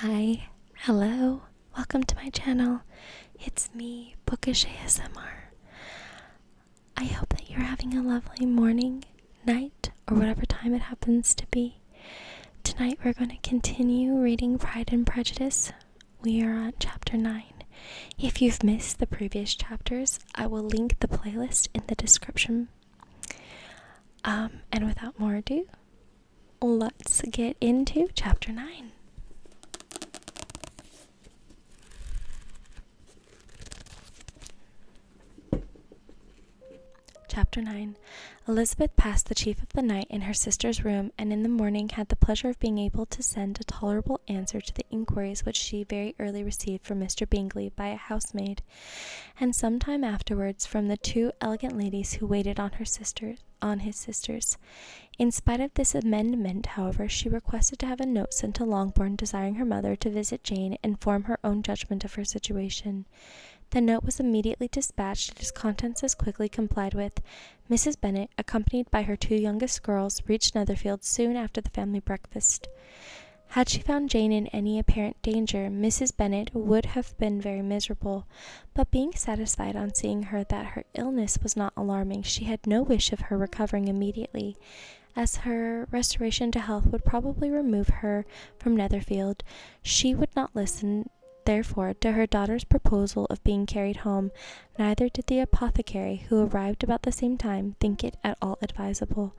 Hi, hello, welcome to my channel. It's me, Bookish ASMR. I hope that you're having a lovely morning, night, or whatever time it happens to be. Tonight we're going to continue reading Pride and Prejudice. We are on chapter 9. If you've missed the previous chapters, I will link the playlist in the description. And without more ado, let's get into chapter 9. Chapter 9. Elizabeth passed the chief of the night in her sister's room, and in the morning had the pleasure of being able to send a tolerable answer to the inquiries which she very early received from Mr. Bingley by a housemaid, and some time afterwards from the two elegant ladies who waited on his sisters. In spite of this amendment, however, she requested to have a note sent to Longbourn desiring her mother to visit Jane and form her own judgment of her situation. The note was immediately dispatched, and its contents as quickly complied with. Mrs. Bennet, accompanied by her two youngest girls, reached Netherfield soon after the family breakfast. Had she found Jane in any apparent danger, Mrs. Bennet would have been very miserable, but being satisfied on seeing her that her illness was not alarming, she had no wish of her recovering immediately, as her restoration to health would probably remove her from Netherfield. She would not listen, therefore, to her daughter's proposal of being carried home, neither did the apothecary, who arrived about the same time, think it at all advisable.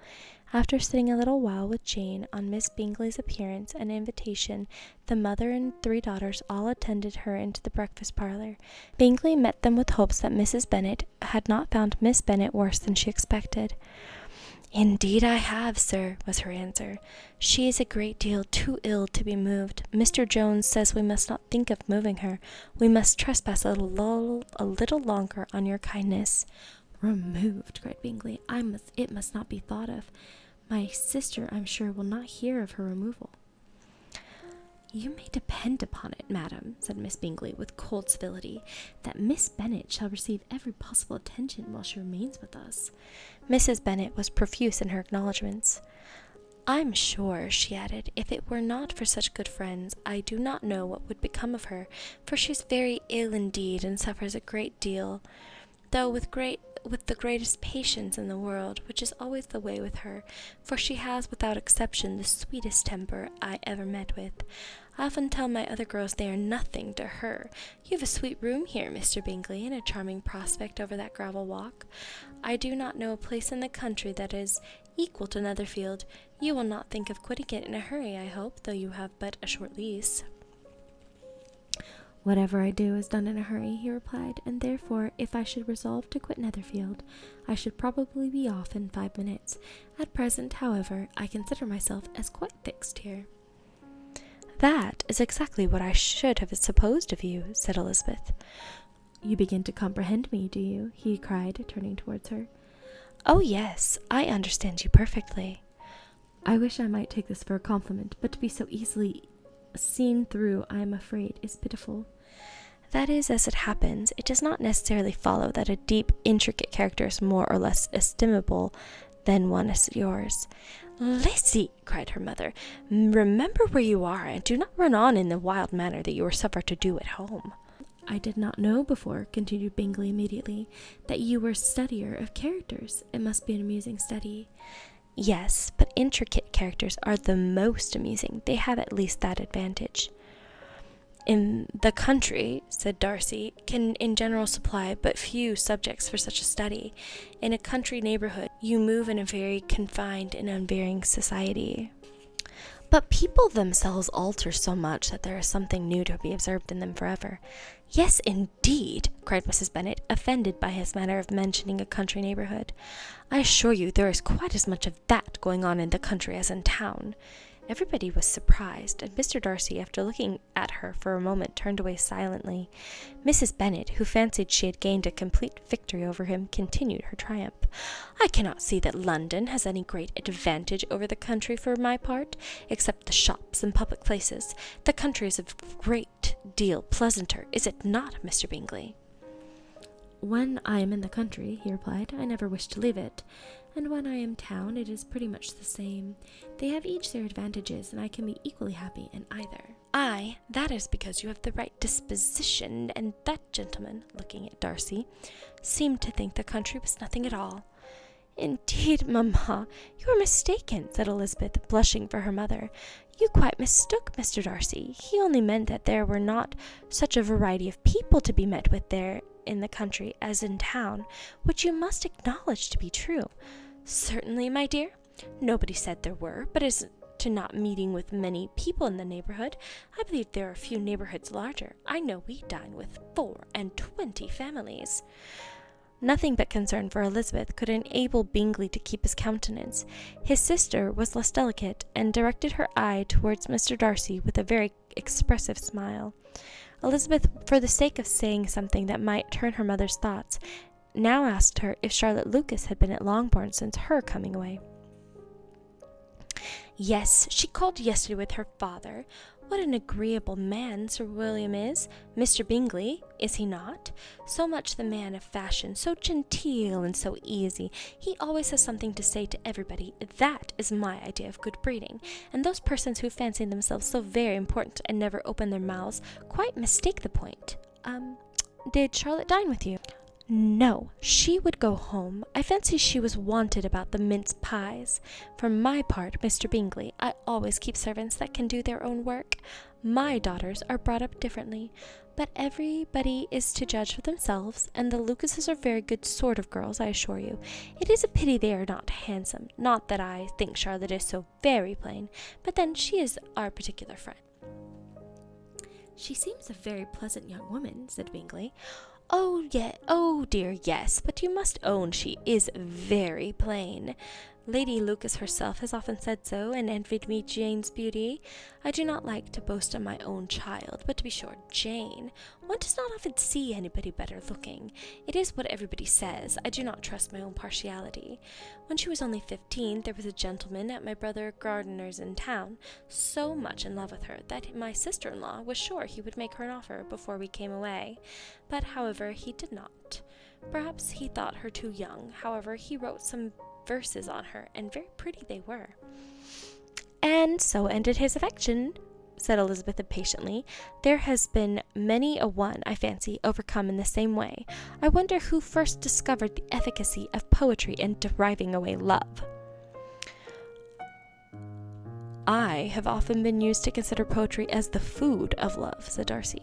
After sitting a little while with Jane on Miss Bingley's appearance and invitation, the mother and three daughters all attended her into the breakfast parlour. Bingley met them with hopes that Mrs. Bennet had not found Miss Bennet worse than she expected. "Indeed I have, sir," was her answer. "She is a great deal too ill to be moved. Mr. Jones says we must not think of moving her. We must trespass a little longer on your kindness." "Removed!" cried Bingley. It must not be thought of. My sister, I'm sure, will not hear of her removal." "You may depend upon it, madam," said Miss Bingley, with cold civility, "that Miss Bennet shall receive every possible attention while she remains with us." Mrs. Bennet was profuse in her acknowledgments. "I'm sure," she added, "if it were not for such good friends, I do not know what would become of her, for she is very ill indeed, and suffers a great deal, though with the greatest patience in the world, which is always the way with her, for she has without exception the sweetest temper I ever met with. I often tell my other girls they are nothing to her. You have a sweet room here, Mr. Bingley, and a charming prospect over that gravel walk. I do not know a place in the country that is equal to Netherfield. You will not think of quitting it in a hurry, I hope, though you have but a short lease." "Whatever I do is done in a hurry," he replied, "and therefore, if I should resolve to quit Netherfield, I should probably be off in 5 minutes. At present, however, I consider myself as quite fixed here." "That is exactly what I should have supposed of you," said Elizabeth. "You begin to comprehend me, do you?" he cried, turning towards her. "Oh, yes, I understand you perfectly." "I wish I might take this for a compliment, but to be so easily seen through, I am afraid, is pitiful." "That is as it happens. It does not necessarily follow that a deep, intricate character is more or less estimable than one as yours." "Lizzie," cried her mother, "remember where you are, and do not run on in the wild manner that you were suffered to do at home." "I did not know before," continued Bingley immediately, "that you were a studier of characters. It must be an amusing study." "Yes, but intricate characters are the most amusing. They have at least that advantage." "In the country," said Darcy, "can in general supply but few subjects for such a study. In a country neighbourhood you move in a very confined and unvarying society." "But people themselves alter so much that there is something new to be observed in them forever." "Yes, indeed," cried Mrs. Bennet, offended by his manner of mentioning a country neighbourhood. "I assure you there is quite as much of that going on in the country as in town." Everybody was surprised, and Mr. Darcy, after looking at her for a moment, turned away silently. Mrs. Bennet, who fancied she had gained a complete victory over him, continued her triumph. "I cannot see that London has any great advantage over the country for my part, except the shops and public places. The country is a great deal pleasanter, is it not, Mr. Bingley?" "When I am in the country," he replied, "I never wish to leave it, and when I am town it is pretty much the same. They have each their advantages, and I can be equally happy in either." "Aye, that is because you have the right disposition, and that gentleman," looking at Darcy, "seemed to think the country was nothing at all." "Indeed, mamma, you are mistaken," said Elizabeth, blushing for her mother. "You quite mistook Mr. Darcy. He only meant that there were not such a variety of people to be met with there in the country as in town, which you must acknowledge to be true." "Certainly, my dear. Nobody said there were, but as to not meeting with many people in the neighborhood, I believe there are few neighborhoods larger. I know we dine with 24 families." Nothing but concern for Elizabeth could enable Bingley to keep his countenance. His sister was less delicate, and directed her eye towards Mr. Darcy with a very expressive smile. Elizabeth, for the sake of saying something that might turn her mother's thoughts, now asked her if Charlotte Lucas had been at Longbourn since her coming away. "Yes, she called yesterday with her father. What an agreeable man Sir William is! Mr. Bingley, is he not? So much the man of fashion, so genteel and so easy. He always has something to say to everybody. That is my idea of good breeding. And those persons who fancy themselves so very important and never open their mouths quite mistake the point. Did Charlotte dine with you?" "No, she would go home. I fancy she was wanted about the mince pies. For my part, Mr. Bingley, I always keep servants that can do their own work. My daughters are brought up differently, but everybody is to judge for themselves, and the Lucases are very good sort of girls, I assure you. It is a pity they are not handsome. Not that I think Charlotte is so very plain, but then she is our particular friend." "She seems a very pleasant young woman," said Bingley. Oh dear, yes, but you must own she is very plain. Lady Lucas herself has often said so, and envied me Jane's beauty. I do not like to boast of my own child, but to be sure, Jane, one does not often see anybody better looking. It is what everybody says. I do not trust my own partiality. When she was only 15, there was a gentleman at my brother Gardiner's in town, so much in love with her, that my sister-in-law was sure he would make her an offer before we came away. But, however, he did not. Perhaps he thought her too young. However, he wrote some verses on her, and very pretty they were." "And so ended his affection," said Elizabeth impatiently. "There has been many a one, I fancy, overcome in the same way. I wonder who first discovered the efficacy of poetry in driving away love." "I have often been used to consider poetry as the food of love," said Darcy.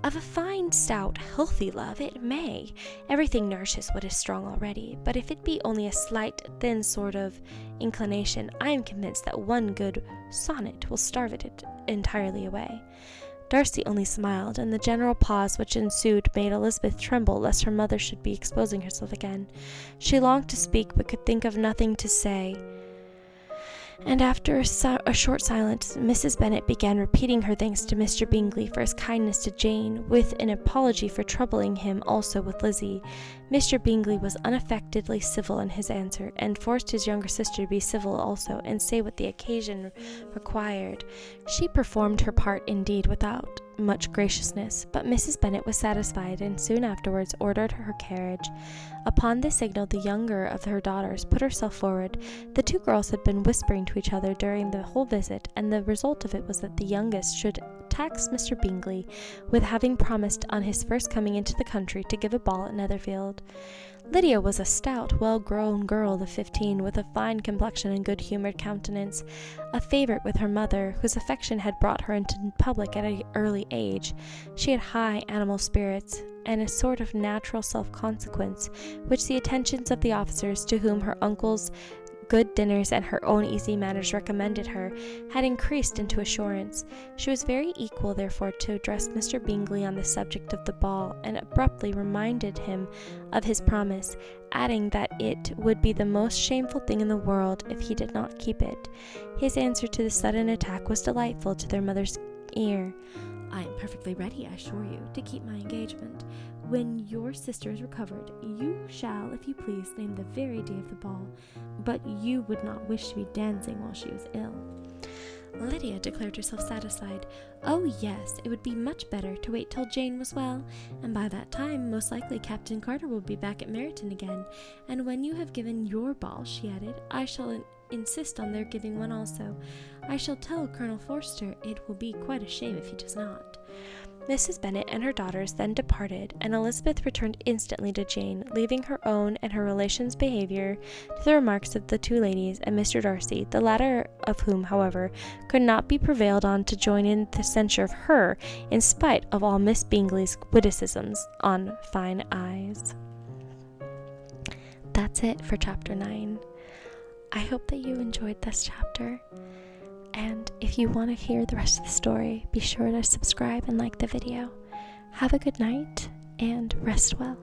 "Of a fine, stout, healthy love, it may. Everything nourishes what is strong already, but if it be only a slight, thin sort of inclination, I am convinced that one good sonnet will starve it entirely away." Darcy only smiled, and the general pause which ensued made Elizabeth tremble lest her mother should be exposing herself again. She longed to speak, but could think of nothing to say. And after a short silence, Mrs. Bennet began repeating her thanks to Mr. Bingley for his kindness to Jane, with an apology for troubling him also with Lizzie. Mr. Bingley was unaffectedly civil in his answer, and forced his younger sister to be civil also, and say what the occasion required. She performed her part indeed without much graciousness, but Mrs. Bennet was satisfied, and soon afterwards ordered her carriage. Upon this signal, the younger of her daughters put herself forward. The two girls had been whispering to each other during the whole visit, and the result of it was that the youngest should tax Mr. Bingley with having promised on his first coming into the country to give a ball at Netherfield. Lydia was a stout, well-grown girl of 15, with a fine complexion and good-humoured countenance, a favourite with her mother, whose affection had brought her into public at an early age. She had high animal spirits, and a sort of natural self-consequence, which the attentions of the officers, to whom her uncle's good dinners and her own easy manners recommended her, had increased into assurance. She was very equal, therefore, to address Mr. Bingley on the subject of the ball, and abruptly reminded him of his promise, adding that it would be the most shameful thing in the world if he did not keep it. His answer to the sudden attack was delightful to their mother's ear. "I am perfectly ready, I assure you, to keep my engagement. When your sister is recovered, you shall, if you please, name the very day of the ball, but you would not wish to be dancing while she was ill." Lydia declared herself satisfied. "Oh yes, it would be much better to wait till Jane was well, and by that time most likely Captain Carter will be back at Meryton again, and when you have given your ball," she added, "I shall insist on their giving one also. I shall tell Colonel Forster it will be quite a shame if he does not." Mrs. Bennet and her daughters then departed, and Elizabeth returned instantly to Jane, leaving her own and her relations' behaviour to the remarks of the two ladies and Mr. Darcy, the latter of whom, however, could not be prevailed on to join in the censure of her, in spite of all Miss Bingley's witticisms on fine eyes. That's it for chapter 9. I hope that you enjoyed this chapter. And if you want to hear the rest of the story, be sure to subscribe and like the video. Have a good night and rest well.